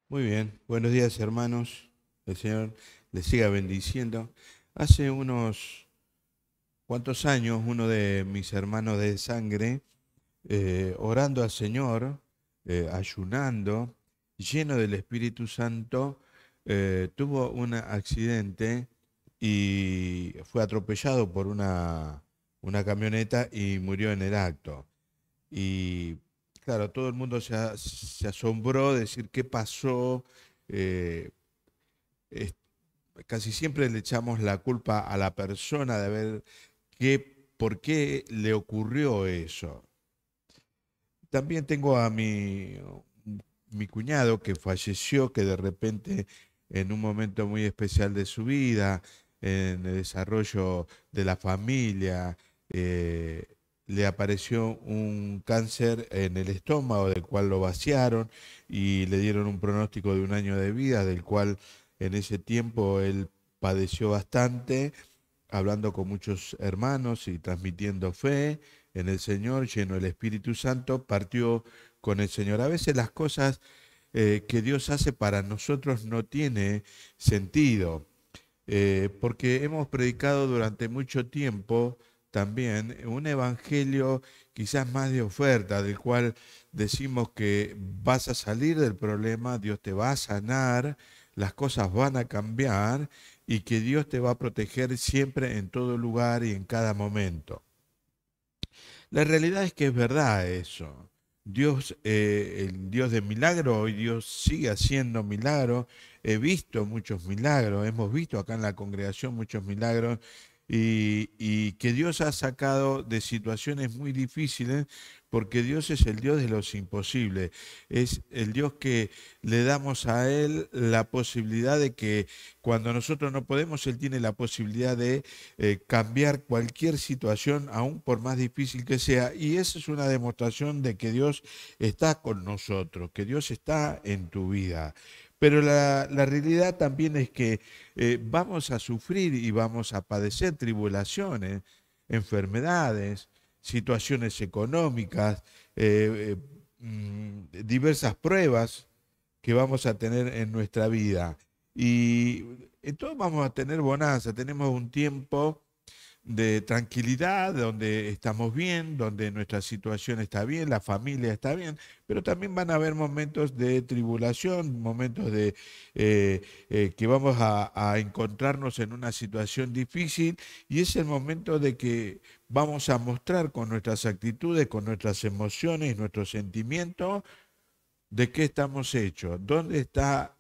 Muy bien, buenos días hermanos, el Señor les siga bendiciendo. Hace unos cuantos años uno de mis hermanos de sangre, orando al Señor, ayunando, lleno del Espíritu Santo, tuvo un accidente y fue atropellado por una camioneta y murió en el acto. Y claro, todo el mundo se asombró de decir qué pasó. eh, es- Casi siempre le echamos la culpa a la persona de ver por qué le ocurrió eso. También tengo a mi cuñado que falleció, que de repente en un momento muy especial de su vida, en el desarrollo de la familia, eh, le apareció un cáncer en el estómago, del cual lo vaciaron y le dieron un pronóstico de 1 año de vida, del cual en ese tiempo él padeció bastante, hablando con muchos hermanos y transmitiendo fe en el Señor, lleno del Espíritu Santo, partió con el Señor. A veces las cosas que Dios hace para nosotros no tiene sentido, porque hemos predicado durante mucho tiempo también un evangelio quizás más de oferta, del cual decimos que vas a salir del problema, Dios te va a sanar, las cosas van a cambiar y que Dios te va a proteger siempre en todo lugar y en cada momento. La realidad es que es verdad eso. Dios, el Dios de milagro, hoy Dios sigue haciendo milagros. He visto muchos milagros, hemos visto acá en la congregación muchos milagros y que Dios ha sacado de situaciones muy difíciles porque Dios es el Dios de los imposibles. Es el Dios que le damos a Él la posibilidad de que cuando nosotros no podemos, Él tiene la posibilidad de cambiar cualquier situación, aún por más difícil que sea. Y esa es una demostración de que Dios está con nosotros, que Dios está en tu vida. Pero la realidad también es que vamos a sufrir y vamos a padecer tribulaciones, enfermedades, situaciones económicas, diversas pruebas que vamos a tener en nuestra vida. Y entonces vamos a tener bonanza, tenemos un tiempo de tranquilidad, donde estamos bien, donde nuestra situación está bien, la familia está bien, pero también van a haber momentos de tribulación, momentos de que vamos a encontrarnos en una situación difícil y es el momento de que vamos a mostrar con nuestras actitudes, con nuestras emociones, nuestros sentimientos, de qué estamos hechos, dónde está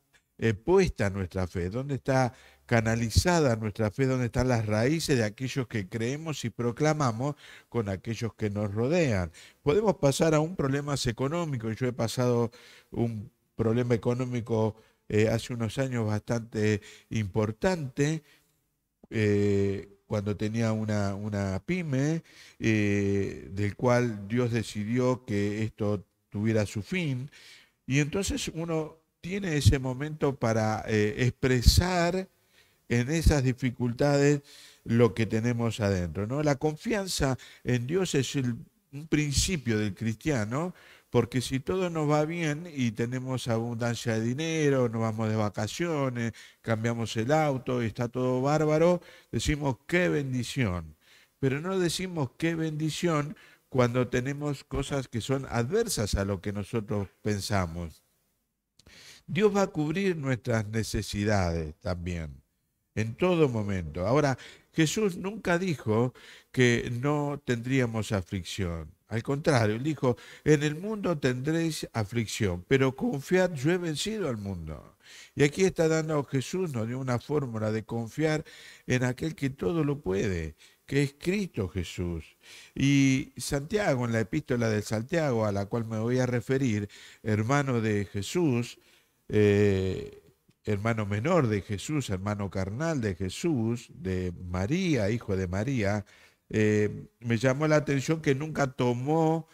puesta nuestra fe, dónde está canalizada nuestra fe, dónde están las raíces de aquellos que creemos y proclamamos con aquellos que nos rodean. Podemos pasar a un problema económico, yo he pasado un problema económico hace unos años bastante importante, cuando tenía una pyme, del cual Dios decidió que esto tuviera su fin. Y entonces uno tiene ese momento para expresar en esas dificultades lo que tenemos adentro, ¿no? La confianza en Dios es un principio del cristiano, porque si todo nos va bien y tenemos abundancia de dinero, nos vamos de vacaciones, cambiamos el auto y está todo bárbaro, decimos qué bendición. Pero no decimos qué bendición cuando tenemos cosas que son adversas a lo que nosotros pensamos. Dios va a cubrir nuestras necesidades también, en todo momento. Ahora, Jesús nunca dijo que no tendríamos aflicción. Al contrario, él dijo, en el mundo tendréis aflicción, pero confiad, yo he vencido al mundo. Y aquí está dando Jesús, nos dio una fórmula de confiar en aquel que todo lo puede, que es Cristo Jesús. Y Santiago, en la epístola de Santiago, a la cual me voy a referir, hermano de Jesús, eh, hermano menor de Jesús, hermano carnal de Jesús, de María, hijo de María, me llamó la atención que nunca tomó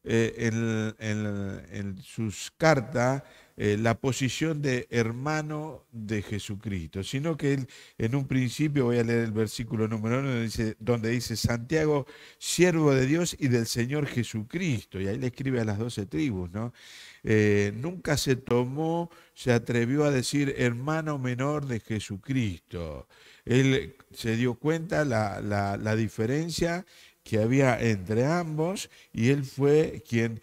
en sus cartas la posición de hermano de Jesucristo, sino que él en un principio, voy a leer el versículo número 1, donde dice Santiago, siervo de Dios y del Señor Jesucristo, y ahí le escribe a las 12 tribus, ¿no? Nunca se atrevió a decir hermano menor de Jesucristo. Él se dio cuenta la diferencia que había entre ambos y él fue quien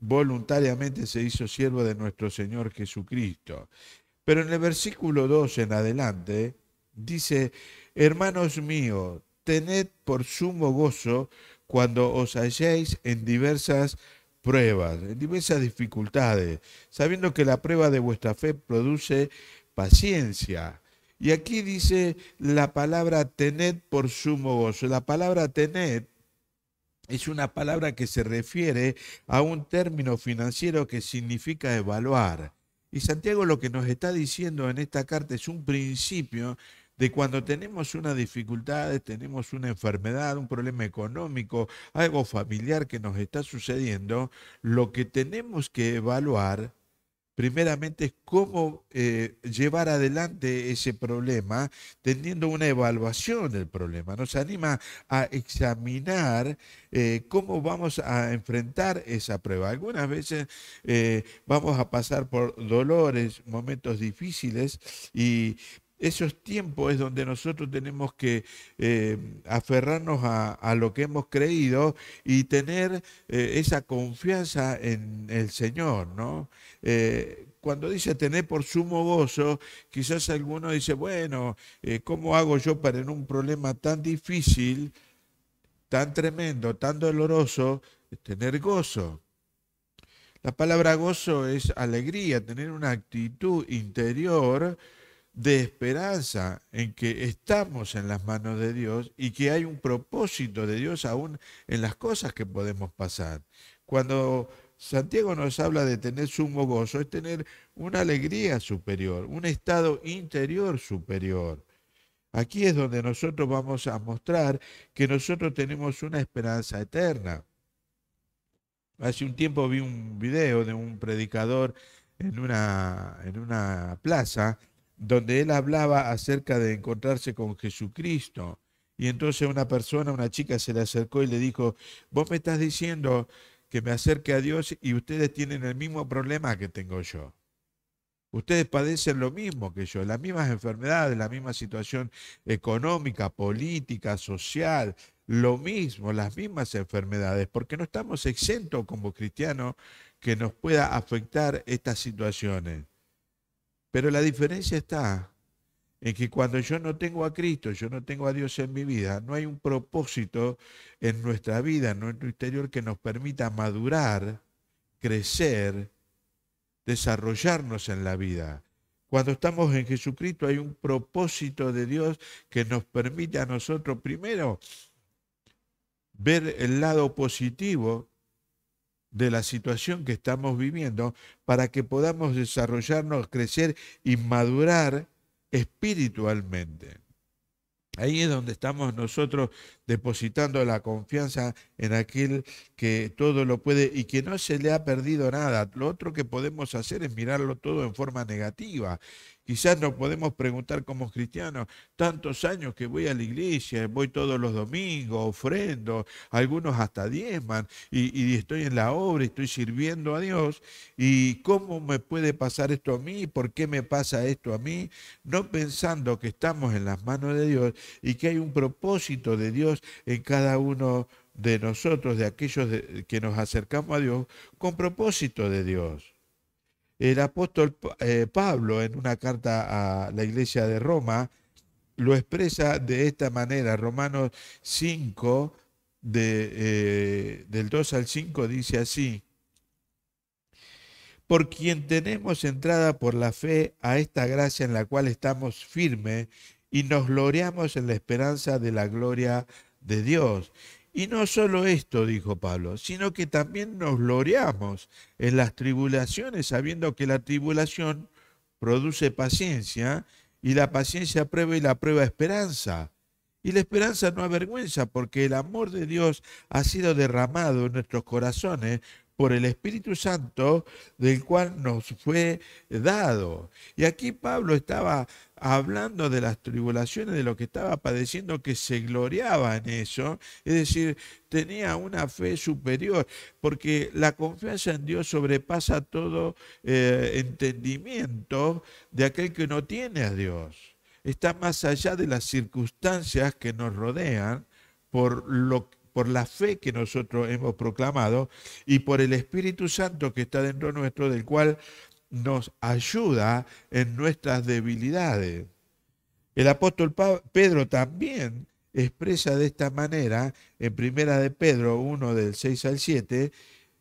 voluntariamente se hizo siervo de nuestro Señor Jesucristo. Pero en el versículo 2 en adelante dice, hermanos míos, tened por sumo gozo cuando os halléis en diversas pruebas, en diversas dificultades, sabiendo que la prueba de vuestra fe produce paciencia. Y aquí dice la palabra tened por sumo gozo. La palabra tened es una palabra que se refiere a un término financiero que significa evaluar. Y Santiago lo que nos está diciendo en esta carta es un principio de cuando tenemos una dificultad, tenemos una enfermedad, un problema económico, algo familiar que nos está sucediendo, lo que tenemos que evaluar primeramente es cómo llevar adelante ese problema, teniendo una evaluación del problema. Nos anima a examinar cómo vamos a enfrentar esa prueba. Algunas veces vamos a pasar por dolores, momentos difíciles y esos tiempos es donde nosotros tenemos que aferrarnos a lo que hemos creído y tener esa confianza en el Señor, ¿no? Cuando dice tener por sumo gozo, quizás alguno dice, bueno, ¿cómo hago yo para en un problema tan difícil, tan tremendo, tan doloroso, tener gozo? La palabra gozo es alegría, tener una actitud interior de esperanza en que estamos en las manos de Dios y que hay un propósito de Dios aún en las cosas que podemos pasar. Cuando Santiago nos habla de tener sumo gozo, es tener una alegría superior, un estado interior superior. Aquí es donde nosotros vamos a mostrar que nosotros tenemos una esperanza eterna. Hace un tiempo vi un video de un predicador en una plaza donde él hablaba acerca de encontrarse con Jesucristo. Y entonces una chica se le acercó y le dijo, vos me estás diciendo que me acerque a Dios y ustedes tienen el mismo problema que tengo yo. Ustedes padecen lo mismo que yo, las mismas enfermedades, la misma situación económica, política, social, lo mismo, las mismas enfermedades, porque no estamos exentos como cristianos que nos pueda afectar estas situaciones. Pero la diferencia está en que cuando yo no tengo a Cristo, yo no tengo a Dios en mi vida, no hay un propósito en nuestra vida, en nuestro interior que nos permita madurar, crecer, desarrollarnos en la vida. Cuando estamos en Jesucristo hay un propósito de Dios que nos permite a nosotros primero ver el lado positivo de la situación que estamos viviendo para que podamos desarrollarnos, crecer y madurar espiritualmente. Ahí es donde estamos nosotros depositando la confianza en aquel que todo lo puede y que no se le ha perdido nada. Lo otro que podemos hacer es mirarlo todo en forma negativa. Quizás nos podemos preguntar como cristianos, tantos años que voy a la iglesia, voy todos los domingos, ofrendo, algunos hasta diezman, y estoy en la obra, estoy sirviendo a Dios, y ¿cómo me puede pasar esto a mí? ¿Por qué me pasa esto a mí? No pensando que estamos en las manos de Dios y que hay un propósito de Dios en cada uno de nosotros, de aquellos que nos acercamos a Dios, con propósito de Dios. El apóstol Pablo, en una carta a la iglesia de Roma, lo expresa de esta manera. Romanos 5, del 2 al 5, dice así: por quien tenemos entrada por la fe a esta gracia en la cual estamos firmes y nos gloriamos en la esperanza de la gloria de Dios. Y no solo esto, dijo Pablo, sino que también nos gloriamos en las tribulaciones, sabiendo que la tribulación produce paciencia, y la paciencia prueba y la prueba esperanza. Y la esperanza no avergüenza, porque el amor de Dios ha sido derramado en nuestros corazones por el Espíritu Santo, del cual nos fue dado. Y aquí Pablo estaba hablando de las tribulaciones, de lo que estaba padeciendo, que se gloriaba en eso, es decir, tenía una fe superior, porque la confianza en Dios sobrepasa todo entendimiento de aquel que no tiene a Dios. Está más allá de las circunstancias que nos rodean por la fe que nosotros hemos proclamado y por el Espíritu Santo que está dentro nuestro, del cual nos ayuda en nuestras debilidades. El apóstol Pedro también expresa de esta manera en Primera de Pedro 1 del 6 al 7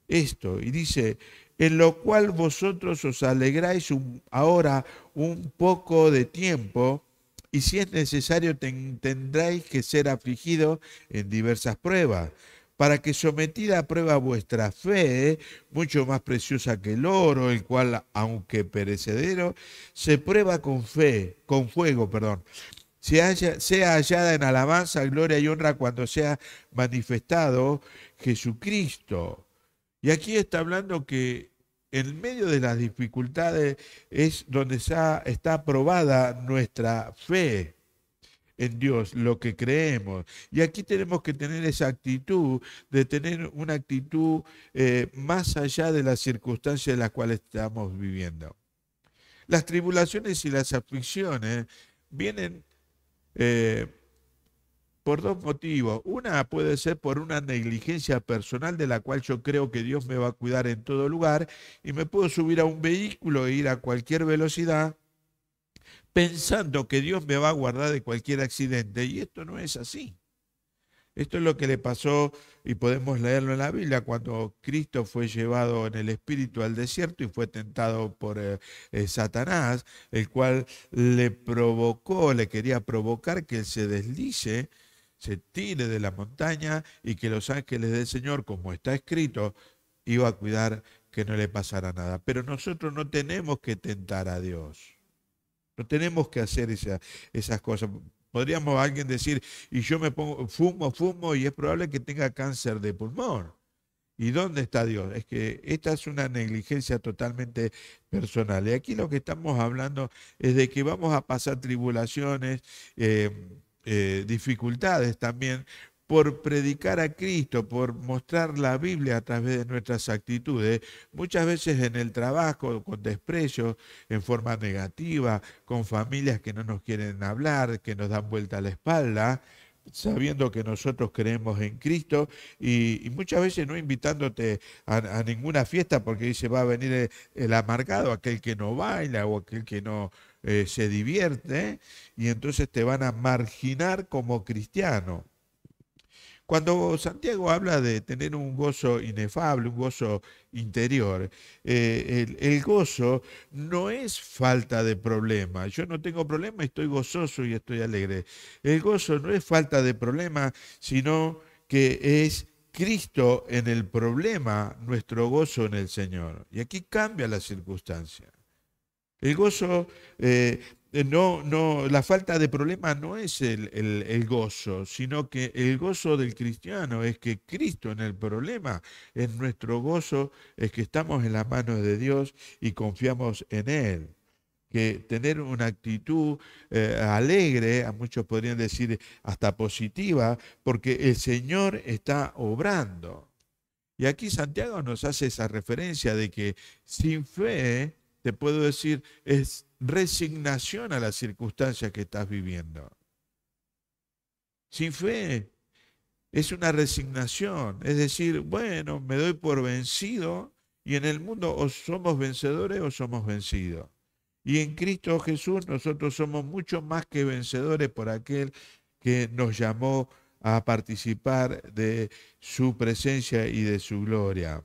esto, y dice: en lo cual vosotros os alegráis ahora un poco de tiempo, y si es necesario tendréis que ser afligidos en diversas pruebas, para que sometida a prueba vuestra fe, mucho más preciosa que el oro, el cual, aunque perecedero, se prueba con fe, con fuego, perdón, sea hallada en alabanza, gloria y honra cuando sea manifestado Jesucristo. Y aquí está hablando que en medio de las dificultades es donde está probada nuestra fe en Dios, lo que creemos. Y aquí tenemos que tener esa actitud, de tener una actitud más allá de las circunstancias en las cuales estamos viviendo. Las tribulaciones y las aflicciones vienen eh, por dos motivos. Una puede ser por una negligencia personal de la cual yo creo que Dios me va a cuidar en todo lugar y me puedo subir a un vehículo e ir a cualquier velocidad pensando que Dios me va a guardar de cualquier accidente, y esto no es así. Esto es lo que le pasó, y podemos leerlo en la Biblia, cuando Cristo fue llevado en el Espíritu al desierto y fue tentado por Satanás, el cual le quería provocar que él se deslice, se tire de la montaña y que los ángeles del Señor, como está escrito, iba a cuidar que no le pasara nada. Pero nosotros no tenemos que tentar a Dios. No tenemos que hacer esas cosas. Podríamos alguien decir, y yo me pongo, fumo, y es probable que tenga cáncer de pulmón. ¿Y dónde está Dios? Es que esta es una negligencia totalmente personal. Y aquí lo que estamos hablando es de que vamos a pasar tribulaciones, dificultades también, por predicar a Cristo, por mostrar la Biblia a través de nuestras actitudes, muchas veces en el trabajo, con desprecio, en forma negativa, con familias que no nos quieren hablar, que nos dan vuelta a la espalda, sabiendo que nosotros creemos en Cristo y muchas veces no invitándote a ninguna fiesta porque dice va a venir el amargado, aquel que no baila o aquel que no se divierte, y entonces te van a marginar como cristiano. Cuando Santiago habla de tener un gozo inefable, un gozo interior, el gozo no es falta de problema. Yo no tengo problema, estoy gozoso y estoy alegre. El gozo no es falta de problema, sino que es Cristo en el problema, nuestro gozo en el Señor. Y aquí cambia la circunstancia. El gozo, la falta de problema no es el gozo, sino que el gozo del cristiano es que Cristo en el problema, en nuestro gozo, es que estamos en las manos de Dios y confiamos en Él. Que tener una actitud alegre, a muchos podrían decir hasta positiva, porque el Señor está obrando. Y aquí Santiago nos hace esa referencia de que sin fe, te puedo decir, es resignación a las circunstancias que estás viviendo. Sin fe es una resignación, es decir, bueno, me doy por vencido, y en el mundo o somos vencedores o somos vencidos. Y en Cristo Jesús nosotros somos mucho más que vencedores por aquel que nos llamó a participar de su presencia y de su gloria.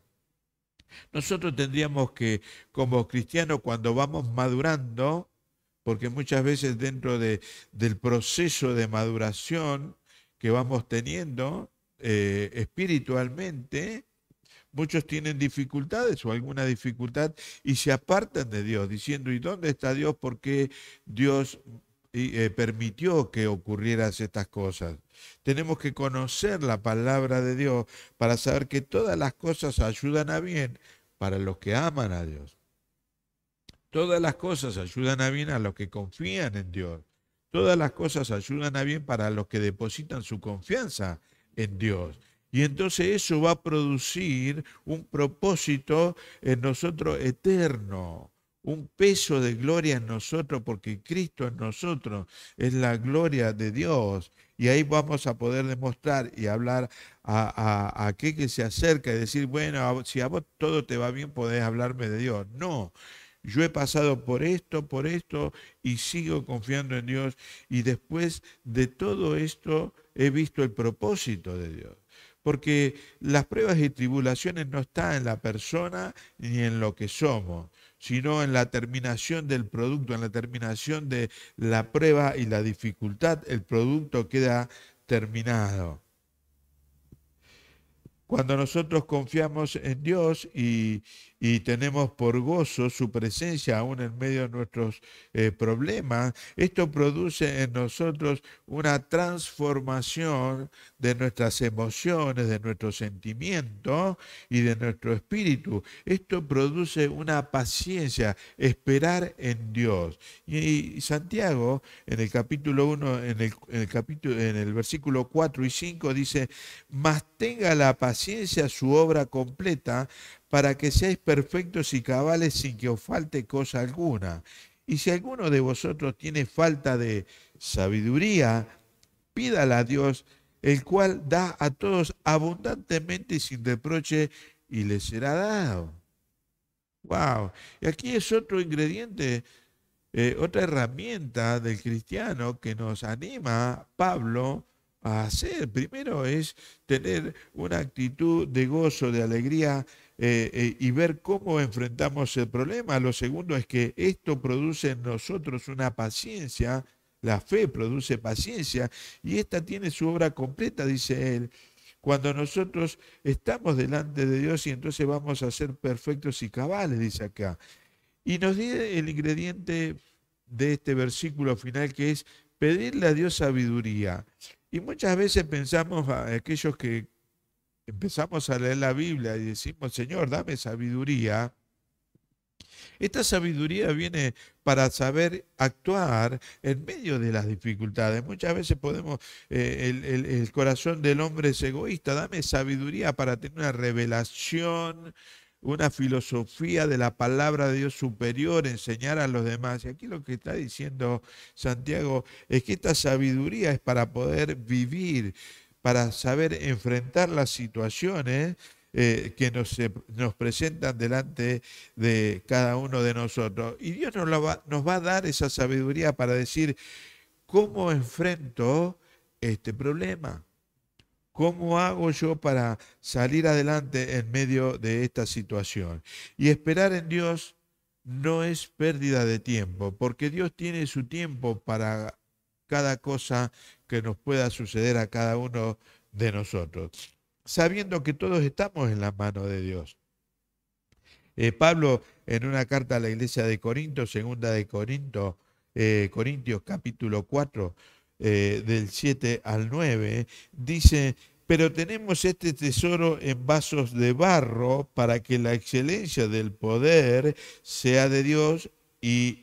Nosotros tendríamos que, como cristianos, cuando vamos madurando, porque muchas veces dentro del proceso de maduración que vamos teniendo espiritualmente, muchos tienen dificultades o alguna dificultad y se apartan de Dios, diciendo, ¿y dónde está Dios? ¿Por qué Dios permitió que ocurrieran estas cosas. Tenemos que conocer la palabra de Dios para saber que todas las cosas ayudan a bien para los que aman a Dios. Todas las cosas ayudan a bien a los que confían en Dios. Todas las cosas ayudan a bien para los que depositan su confianza en Dios. Y entonces eso va a producir un propósito en nosotros eterno, un peso de gloria en nosotros, porque Cristo en nosotros es la gloria de Dios. Y ahí vamos a poder demostrar y hablar a aquel que se acerca y decir, bueno, si a vos todo te va bien, podés hablarme de Dios. No, yo he pasado por esto y sigo confiando en Dios. Y después de todo esto he visto el propósito de Dios. Porque las pruebas y tribulaciones no están en la persona ni en lo que somos, sino en la terminación del producto, en la terminación de la prueba y la dificultad. El producto queda terminado. Cuando nosotros confiamos en Dios y tenemos por gozo su presencia aún en medio de nuestros problemas, esto produce en nosotros una transformación de nuestras emociones, de nuestros sentimientos y de nuestro espíritu. Esto produce una paciencia, esperar en Dios. Y Santiago, en el capítulo 1, en el versículo 4 y 5, dice, mas tenga la paciencia su obra completa, para que seáis perfectos y cabales sin que os falte cosa alguna. Y si alguno de vosotros tiene falta de sabiduría, pídala a Dios, el cual da a todos abundantemente y sin reproche, y le será dado. Wow. Y aquí es otro ingrediente, otra herramienta del cristiano que nos anima Pablo a hacer. Primero es tener una actitud de gozo, de alegría y ver cómo enfrentamos el problema. Lo segundo es que esto produce en nosotros una paciencia. La fe produce paciencia y esta tiene su obra completa, dice él, cuando nosotros estamos delante de Dios y entonces vamos a ser perfectos y cabales, dice acá. Y nos dice el ingrediente de este versículo final que es pedirle a Dios sabiduría. Y muchas veces pensamos, a aquellos que empezamos a leer la Biblia y decimos, Señor, dame sabiduría. Esta sabiduría viene para saber actuar en medio de las dificultades. Muchas veces podemos, el corazón del hombre es egoísta, dame sabiduría para tener una revelación, una filosofía de la palabra de Dios superior, enseñar a los demás. Y aquí lo que está diciendo Santiago es que esta sabiduría es para poder vivir, para saber enfrentar las situaciones que nos presentan delante de cada uno de nosotros. Y Dios nos va a dar esa sabiduría para decir, ¿cómo enfrento este problema? ¿Cómo hago yo para salir adelante en medio de esta situación? Y esperar en Dios no es pérdida de tiempo, porque Dios tiene su tiempo para cada cosa que nos pueda suceder a cada uno de nosotros, sabiendo que todos estamos en la mano de Dios. Pablo, en una carta a la iglesia de Corinto, segunda de Corinto, Corintios capítulo 4, del 7 al 9, dice, pero tenemos este tesoro en vasos de barro para que la excelencia del poder sea de Dios y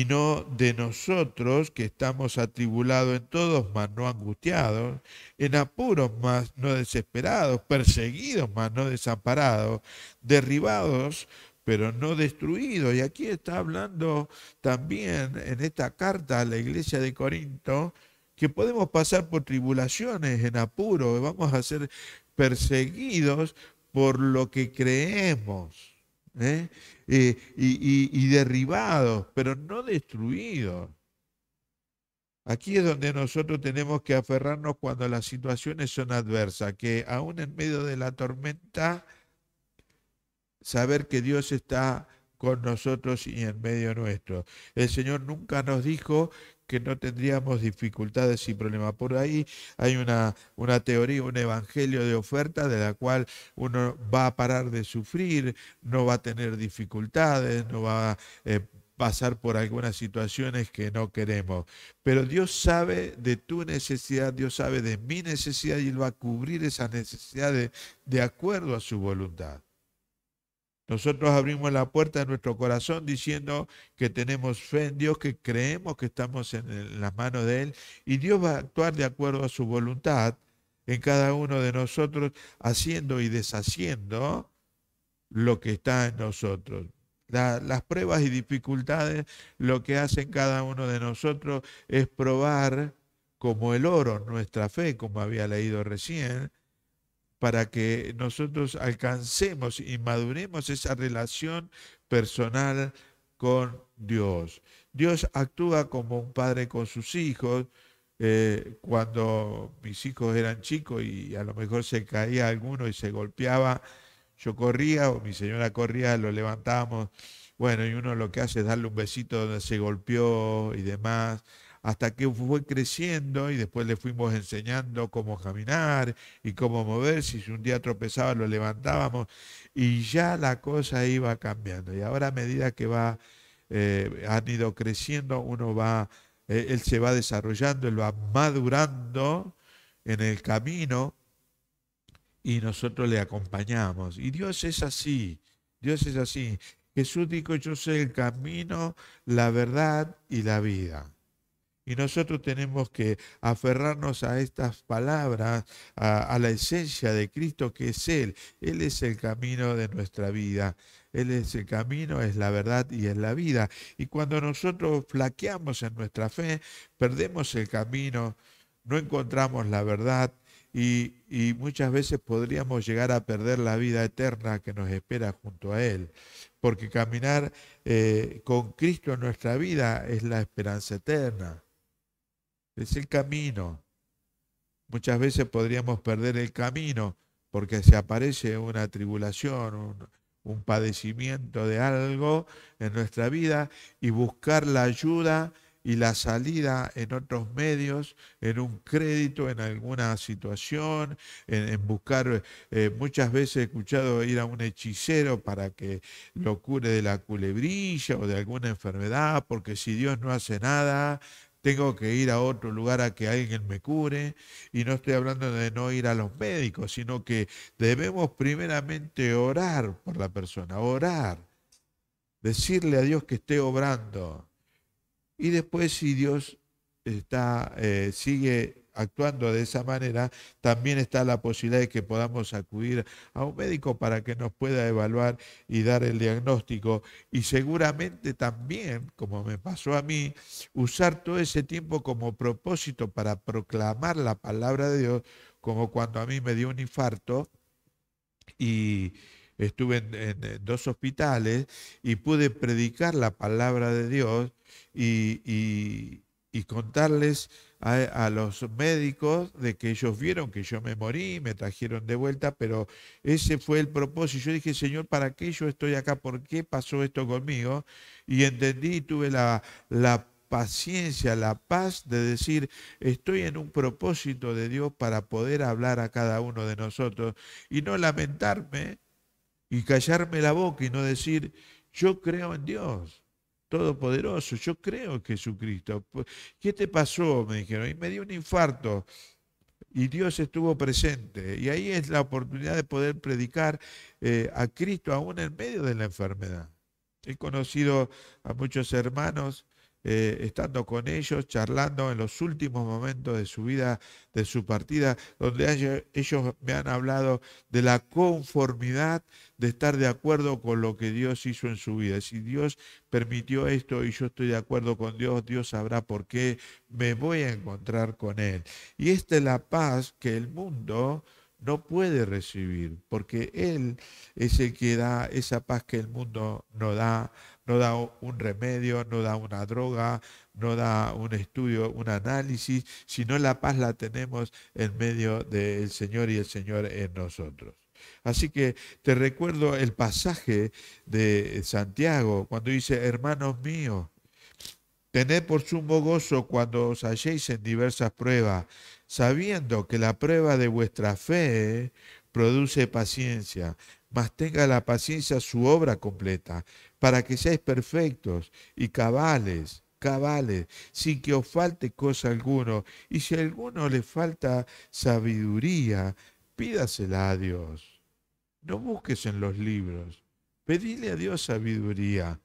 no de nosotros, que estamos atribulados en todos, mas no angustiados, en apuros, mas no desesperados, perseguidos, mas no desamparados, derribados, pero no destruidos. Y aquí está hablando también en esta carta a la iglesia de Corinto, que podemos pasar por tribulaciones, en apuros, vamos a ser perseguidos por lo que creemos. ¿Eh? Y derribados, pero no destruidos. Aquí es donde nosotros tenemos que aferrarnos cuando las situaciones son adversas, que aún en medio de la tormenta, saber que Dios está con nosotros y en medio nuestro. El Señor nunca nos dijo que no tendríamos dificultades y problemas. Por ahí hay una teoría, un evangelio de oferta de la cual uno va a parar de sufrir, no va a tener dificultades, no va pasar por algunas situaciones que no queremos. Pero Dios sabe de tu necesidad, Dios sabe de mi necesidad y Él va a cubrir esas necesidades de acuerdo a su voluntad. Nosotros abrimos la puerta de nuestro corazón diciendo que tenemos fe en Dios, que creemos que estamos en las manos de Él y Dios va a actuar de acuerdo a su voluntad en cada uno de nosotros, haciendo y deshaciendo lo que está en nosotros. Las pruebas y dificultades, lo que hacen cada uno de nosotros es probar como el oro nuestra fe, como había leído recién, para que nosotros alcancemos y maduremos esa relación personal con Dios. Dios actúa como un padre con sus hijos. Cuando mis hijos eran chicos y a lo mejor se caía alguno y se golpeaba, yo corría o mi señora corría, lo levantábamos. Bueno, y uno lo que hace es darle un besito donde se golpeó y demás, hasta que fue creciendo y después le fuimos enseñando cómo caminar y cómo moverse. Si un día tropezaba, lo levantábamos y ya la cosa iba cambiando. Y ahora a medida que han ido creciendo, él se va desarrollando, él va madurando en el camino y nosotros le acompañamos. Y Dios es así, Dios es así. Jesús dijo, yo soy el camino, la verdad y la vida. Y nosotros tenemos que aferrarnos a estas palabras, a la esencia de Cristo que es Él. Él es el camino de nuestra vida. Él es el camino, es la verdad y es la vida. Y cuando nosotros flaqueamos en nuestra fe, perdemos el camino, no encontramos la verdad y muchas veces podríamos llegar a perder la vida eterna que nos espera junto a Él. Porque caminar con Cristo en nuestra vida es la esperanza eterna. Es el camino. Muchas veces podríamos perder el camino porque se aparece una tribulación, un padecimiento de algo en nuestra vida y buscar la ayuda y la salida en otros medios, en un crédito, en alguna situación, en buscar, muchas veces he escuchado ir a un hechicero para que lo cure de la culebrilla o de alguna enfermedad, porque si Dios no hace nada, tengo que ir a otro lugar a que alguien me cure. Y no estoy hablando de no ir a los médicos, sino que debemos primeramente orar por la persona, orar, decirle a Dios que esté obrando. Y después si Dios sigue actuando de esa manera, también está la posibilidad de que podamos acudir a un médico para que nos pueda evaluar y dar el diagnóstico. Y seguramente también, como me pasó a mí, usar todo ese tiempo como propósito para proclamar la palabra de Dios, como cuando a mí me dio un infarto y estuve en dos hospitales y pude predicar la palabra de Dios y contarles a los médicos de que ellos vieron que yo me morí, me trajeron de vuelta, pero ese fue el propósito. Yo dije, Señor, ¿para qué yo estoy acá? ¿Por qué pasó esto conmigo? Y entendí y tuve la paciencia, la paz de decir, estoy en un propósito de Dios para poder hablar a cada uno de nosotros y no lamentarme y callarme la boca y no decir, yo creo en Dios Todopoderoso, yo creo en Jesucristo. ¿Qué te pasó? Me dijeron, y me dio un infarto y Dios estuvo presente. Y ahí es la oportunidad de poder predicar a Cristo aún en medio de la enfermedad. He conocido a muchos hermanos estando con ellos, charlando en los últimos momentos de su vida, de su partida, donde ellos me han hablado de la conformidad de estar de acuerdo con lo que Dios hizo en su vida. Si Dios permitió esto y yo estoy de acuerdo con Dios, Dios sabrá por qué me voy a encontrar con Él. Y esta es la paz que el mundo no puede recibir, porque Él es el que da esa paz que el mundo no da. No da un remedio, no da una droga, no da un estudio, un análisis, sino la paz la tenemos en medio del Señor y el Señor en nosotros. Así que te recuerdo el pasaje de Santiago cuando dice, hermanos míos, tened por sumo gozo cuando os halléis en diversas pruebas, sabiendo que la prueba de vuestra fe produce paciencia. mas tenga la paciencia su obra completa, para que seáis perfectos y cabales, cabales, sin que os falte cosa alguno. Y si a alguno le falta sabiduría, pídasela a Dios. No busques en los libros, pedile a Dios sabiduría,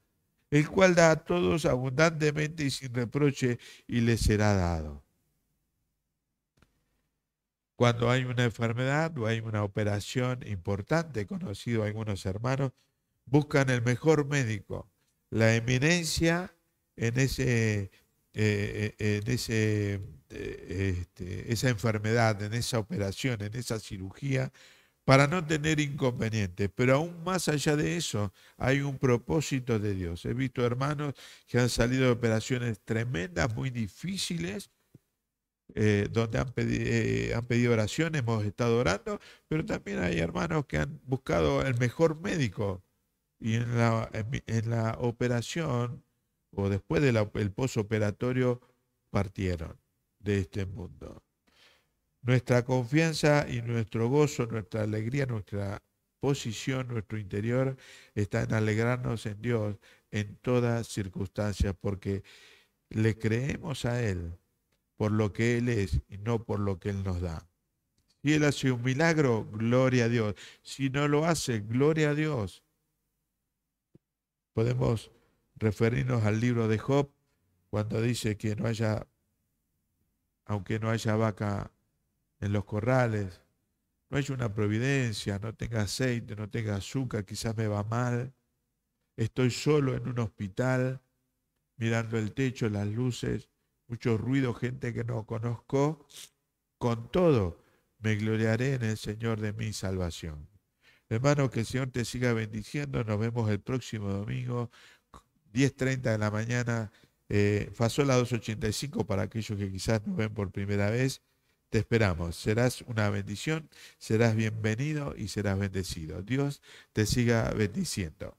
el cual da a todos abundantemente y sin reproche, y le será dado. Cuando hay una enfermedad o hay una operación importante, conocido a algunos hermanos, buscan el mejor médico, la eminencia en esa enfermedad, en esa operación, en esa cirugía, para no tener inconvenientes. Pero aún más allá de eso, hay un propósito de Dios. He visto hermanos que han salido de operaciones tremendas, muy difíciles, donde han pedido oración, hemos estado orando, pero también hay hermanos que han buscado el mejor médico y en la operación o después del posoperatorio partieron de este mundo. Nuestra confianza y nuestro gozo, nuestra alegría, nuestra posición, nuestro interior está en alegrarnos en Dios en todas circunstancias, porque le creemos a Él por lo que Él es y no por lo que Él nos da. Si Él hace un milagro, gloria a Dios. Si no lo hace, gloria a Dios. Podemos referirnos al libro de Job cuando dice que no haya, aunque no haya vaca en los corrales, no hay una providencia, no tenga aceite, no tenga azúcar, quizás me va mal. Estoy solo en un hospital, mirando el techo, las luces, mucho ruido, gente que no conozco. Con todo, me gloriaré en el Señor de mi salvación. Hermano, que el Señor te siga bendiciendo. Nos vemos el próximo domingo, 10:30 de la mañana. Fasola 285 para aquellos que quizás nos ven por primera vez. Te esperamos. Serás una bendición, serás bienvenido y serás bendecido. Dios te siga bendiciendo.